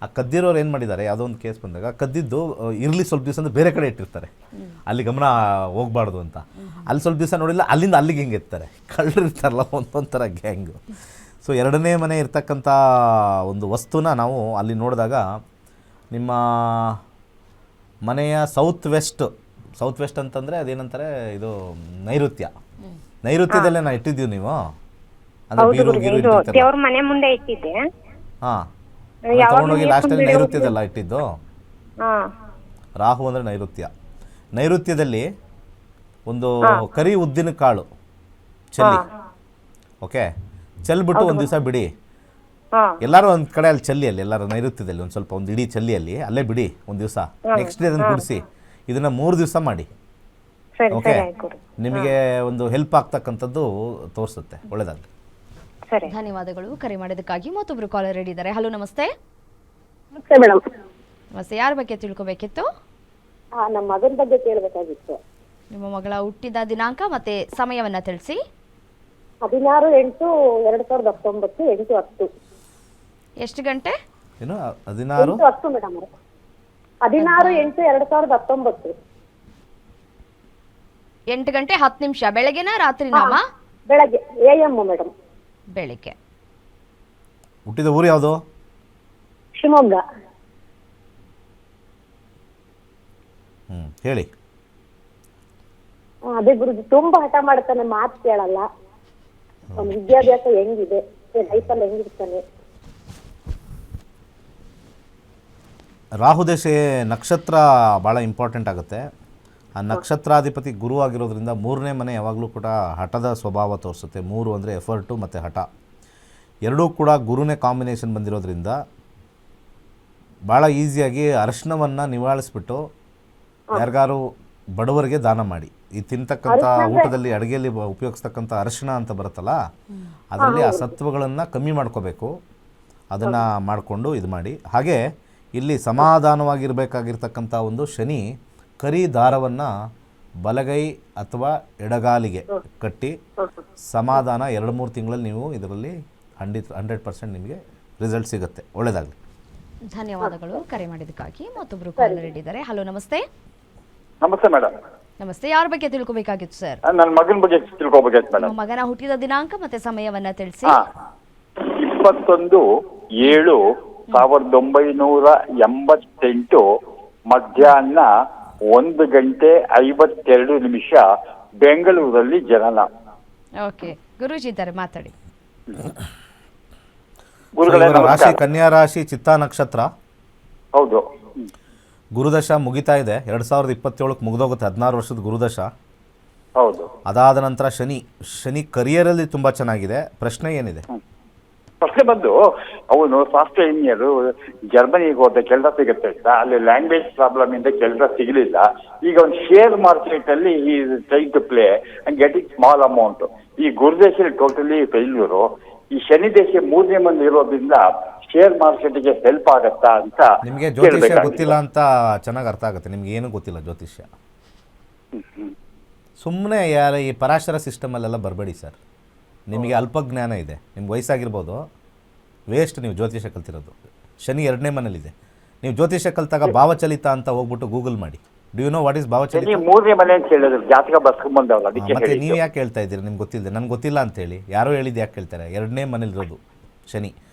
ಆ ಕದ್ದಿರೋರು ಏನು ಮಾಡಿದ್ದಾರೆ, ಯಾವುದೋ ಒಂದು ಕೇಸ್ ಬಂದಾಗ ಕದ್ದಿದ್ದು ಇರಲಿ ಸ್ವಲ್ಪ ದಿವಸ ಅಂದರೆ ಬೇರೆ ಕಡೆ ಇಟ್ಟಿರ್ತಾರೆ, ಅಲ್ಲಿ ಗಮನ ಹೋಗಬಾರ್ದು ಅಂತ. ಅಲ್ಲಿ ಸ್ವಲ್ಪ ದಿವಸ ನೋಡಿಲ್ಲ, ಅಲ್ಲಿಂದ ಅಲ್ಲಿಗೆ ಹಿಂಗೆ ಇರ್ತಾರೆ, ಕಳ್ಳರು ಇರ್ತಾರಲ್ಲ ಒಂದೊಂದು ಥರ ಗ್ಯಾಂಗು. ಸೊ ಎರಡನೇ ಮನೆ ಇರ್ತಕ್ಕಂಥ ಒಂದು ವಸ್ತುನ ನಾವು ಅಲ್ಲಿ ನೋಡಿದಾಗ ನಿಮ್ಮ ಮನೆಯ ಸೌತ್ ವೆಸ್ಟ್ ಅಂತಂದರೆ ಅದೇನಂತಾರೆ, ಇದು ನೈಋತ್ಯದಲ್ಲೇ ನಾವು ಇಟ್ಟಿದ್ದೀವಿ ನೀವು, ಅಂದರೆ ಬೀರು ಗೀರು ಇಟ್ಟಿರ್ತಾರೆ. ದೇವ್ರ ಮನೆ ಮುಂದೆ ಇಟ್ಟಿದ್ದೆ. ಹಾಂ, ತಗೊಂಡೋಗಿ ಲಾಸ್ಟಲ್ಲಿ ನೈಋತ್ಯದಲ್ಲ ಇಟ್ಟಿದ್ದು. ರಾಹು ಅಂದರೆ ನೈಋತ್ಯದಲ್ಲಿ ಒಂದು ಕರಿ ಉದ್ದಿನ ಕಾಳು ಚೆಲ್ಲಿ, ಓಕೆ, ಚೆಲ್ಬಿಟ್ಟು ಒಂದು ದಿವಸ ಬಿಡಿ. ಎಲ್ಲರೂ ಒಂದು ಕಡೆ ಅಲ್ಲಿ ಚೆಲ್ಲಿ, ಅಲ್ಲಿ ಎಲ್ಲರೂ ನೈಋತ್ಯದಲ್ಲಿ ಒಂದು ಸ್ವಲ್ಪ ಒಂದು ಇಡೀ ಚೆಲ್ಲಿಯಲ್ಲಿ ಅಲ್ಲೇ ಬಿಡಿ ಒಂದು ದಿವಸ. ನೆಕ್ಸ್ಟ್ ಡೇ ಅದನ್ನು ಗುಡಿಸಿ, ಇದನ್ನು 3 ದಿವಸ ಮಾಡಿ. ಓಕೆ, ನಿಮಗೆ ಒಂದು ಹೆಲ್ಪ್ ಆಗ್ತಕ್ಕಂಥದ್ದು ತೋರಿಸುತ್ತೆ. ಒಳ್ಳೆಯದಾಗಲಿ. ಧನ್ಯವಾದಗಳು ಕರೆ ಮಾಡಿದ್ದಕ್ಕಾಗಿ. ಮತ್ತೊಬ್ರು ಕಾಲರ್ ರೆಡಿ ಇದ್ದಾರೆ. ಹಲೋ, ನಮಸ್ತೆ. ಮೇಡಮ್ ನಮಸ್ತೆ. ಯಾರ ಬಗ್ಗೆ ತಿಳ್ಕೊಬೇಕಿತ್ತು? ನಮ್ಮ ಮಗನ ಬಗ್ಗೆ ಕೇಳಬೇಕಾಗಿತ್ತು. ನಿಮ್ಮ ಮಗಳ ಹುಟ್ಟಿದ ದಿನಾಂಕ ಮತ್ತೆ ಸಮಯವನ್ನ ತಿಳಿಸಿ. 16/8/2019 8:10. ಎಷ್ಟು ಗಂಟೆ? ಏನು 16 10 ಮೇಡಮ್. 16/8/2019 8 ಗಂಟೆ 10 ನಿಮಿಷ. ಬೆಳಗ್ಗೆನಾ ರಾತ್ರಿನಾಮ? ಬೆಳಗ್ಗೆ AM ಮೇಡಮ್. ಬೆಳಿಗ್ಗೆ. ಹುಟ್ಟಿದ ಊರು ಯಾವುದು? ಶಿವಮೊಗ್ಗ. ಹೇಳಿ. ಅದೇ ಗುರುಜಿ ತುಂಬಾ ಹಠ ಮಾಡ್ತಾನೆ, ಮಾತು ಕೇಳಲ್ಲ. ಅವ್ನ ವಿದ್ಯಾಭ್ಯಾಸ ಹೆಂಗಿದೆ, ಲೈಫಲ್ಲಿ ಹೆಂಗಿರ್ತಾನೆ? ರಾಹುದೇಶ ನಕ್ಷತ್ರ ಭಾಳ ಇಂಪಾರ್ಟೆಂಟ್ ಆಗುತ್ತೆ. ಆ ನಕ್ಷತ್ರಾಧಿಪತಿ ಗುರು ಆಗಿರೋದ್ರಿಂದ 3ನೇ ಮನೆ ಯಾವಾಗಲೂ ಕೂಡ ಹಠದ ಸ್ವಭಾವ ತೋರಿಸುತ್ತೆ. 3 ಅಂದರೆ ಎಫರ್ಟು ಮತ್ತು ಹಠ ಎರಡೂ ಕೂಡ ಗುರುನೇ ಕಾಂಬಿನೇಷನ್ ಬಂದಿರೋದ್ರಿಂದ ಭಾಳ ಈಸಿಯಾಗಿ ಅರಿಶಿನವನ್ನು ನಿವಾಳಿಸ್ಬಿಟ್ಟು ಯಾರಿಗಾರು ಬಡವರಿಗೆ ದಾನ ಮಾಡಿ. ಈ ತಿಂತಕ್ಕಂಥ ಊಟದಲ್ಲಿ ಅಡುಗೆಯಲ್ಲಿ ಉಪಯೋಗಿಸ್ತಕ್ಕಂಥ ಅರಿಶಿನ ಅಂತ ಬರುತ್ತಲ್ಲ, ಅದರಲ್ಲಿ ಆ ಸತ್ವಗಳನ್ನು ಕಮ್ಮಿ ಮಾಡ್ಕೋಬೇಕು. ಅದನ್ನು ಮಾಡಿಕೊಂಡು ಇದು ಮಾಡಿ. ಹಾಗೆ ಇಲ್ಲಿ ಸಮಾಧಾನವಾಗಿರಬೇಕಾಗಿರ್ತಕ್ಕಂಥ ಒಂದು ಶನಿ ಕರಿ ದಾರವನ್ನು ಬಲಗೈ ಅಥವಾ ಎಡಗಾಲಿಗೆ ಕಟ್ಟಿ ಸಮಾಧಾನ 2-3 ತಿಂಗಳಲ್ಲಿ ನೀವು ಇದರಲ್ಲಿ 100% ನಿಮಗೆ ರಿಸಲ್ಟ್ ಸಿಗುತ್ತೆ. ಒಳ್ಳೆಯದಾಗಲಿ. ಧನ್ಯವಾದಗಳು ಕರೆ ಮಾಡಿದ್ದಕ್ಕಾಗಿ. ಮತ್ತೊಬ್ರು ಕಾಲರ್ ರೆಡಿ ಇದ್ದಾರೆ. ಹಲೋ, ನಮಸ್ತೆ. ನಮಸ್ತೆ ಮೇಡಮ್. ನಮಸ್ತೆ. ಯಾರ ಬಗ್ಗೆ ತಿಳ್ಕೊಬೇಕಾಗಿತ್ತು ಸರ್? ನನ್ನ ಮಗನ ಬಗ್ಗೆ ತಿಳ್ಕೊಬೇಕಾಗಿತ್ತು ಮೇಡಮ್. ನಿಮ್ಮ ಮಗನ ಹುಟ್ಟಿದ ದಿನಾಂಕ ಮತ್ತೆ ಸಮಯವನ್ನ ತಿಳಿಸಿ. 21/7/1988 ಮಧ್ಯಾಹ್ನ 1:52 ಬೆಂಗಳೂರಲ್ಲಿ ಜನನ. ಓಕೆ, ಗುರೂಜಿ ಇದ್ದಾರೆ, ಮಾತಾಡಿ. ರಾಶಿ ಕನ್ಯಾ ರಾಶಿ, ಚಿತ್ತಾ ನಕ್ಷತ್ರ. ಹೌದು. ಗುರುದಶ ಮುಗಿತಾ ಇದೆ. 2027ಕ್ಕೆ ಮುಗಿದೋಗುತ್ತೆ. 16 ವರ್ಷದ ಗುರುದಶ. ಹೌದು. ಅದಾದ ನಂತರ ಶನಿ ಕರಿಯರಲ್ಲಿ ತುಂಬ ಚೆನ್ನಾಗಿದೆ. ಪ್ರಶ್ನೆ ಏನಿದೆ? ಪ್ರಶ್ನೆ ಬಂದು, ಅವನು ಸಾಫ್ಟ್ವೇರ್ ಇಂಜಿನಿಯರ್, ಜರ್ಮನಿಗೆ ಹೋದ, ಕೆಲಸ ಸಿಗುತ್ತೆ ಅಂತ. ಅಲ್ಲಿ ಲ್ಯಾಂಗ್ವೇಜ್ ಪ್ರಾಬ್ಲಮ್ ಇಂದ ಕೆಲಸ ಸಿಗಲಿಲ್ಲ. ಈಗ ಒಂದು ಶೇರ್ ಮಾರ್ಕೆಟ್ ಅಲ್ಲಿ trying to play and getting small amount. ಈ ಗುರುದೇಶ ಟೋಟಲಿ ಫೇಲ್ಯೂರು. ಈ ಶನಿ ದೇಶ 3ನೇ ಮನೆ ಇರೋದ್ರಿಂದ ಶೇರ್ ಮಾರ್ಕೆಟ್ಗೆ ಹೆಲ್ಪ್ ಆಗತ್ತಾ ಅಂತ. ನಿಮಗೆ ಜ್ಯೋತಿಷ್ಯ ಗೊತ್ತಿಲ್ಲ ಅಂತ ಚೆನ್ನಾಗಿ ಅರ್ಥ ಆಗುತ್ತೆ. ನಿಮ್ಗೆ ಏನೂ ಗೊತ್ತಿಲ್ಲ ಜ್ಯೋತಿಷ್ಯ. ಸುಮ್ಮನೆ ಈ ಪರಾಶರ ಸಿಸ್ಟಮಲ್ಲೆಲ್ಲ ಬರಬೇಡಿ ಸರ್. ನಿಮಗೆ ಅಲ್ಪ ಜ್ಞಾನ ಇದೆ. ನಿಮ್ಗೆ ವಯಸ್ಸಾಗಿರ್ಬೋದು, ವೇಸ್ಟ್ ನೀವು ಜ್ಯೋತಿಷ್ಯ ಕಲ್ತಿರೋದು. ಶನಿ 2ನೇ ಮನೇಲಿದೆ. ನೀವು ಜ್ಯೋತಿಷ್ಯ ಕಲ್ತಾಗ ಭಾವಚಲಿತ ಅಂತ ಹೋಗ್ಬಿಟ್ಟು ಗೂಗಲ್ ಮಾಡಿ. Do you know what is ಭಾವಚಲಿತ? 3ನೇ ಮನೆ ಅಂತ ಹೇಳಿದ್ರು, ಜಾತಕ ಬರ್ಸ್ಕೊಂಡ್ಬಂದವಲ್ಲ, ಅದಕ್ಕೆ ಮತ್ತೆ ನೀವು ಯಾಕೆ ಹೇಳ್ತಾ ಇದ್ದೀರಿ? ನಿಮ್ಗೆ ಗೊತ್ತಿಲ್ಲದೆ? ನನ್ಗೆ ಗೊತ್ತಿಲ್ಲ ಅಂತೇಳಿ ಯಾರೋ ಹೇಳಿದ್ದು ಯಾಕೆ ಹೇಳ್ತಾರೆ? 2ನೇ ಮನೇಲಿರೋದು ಶನಿ.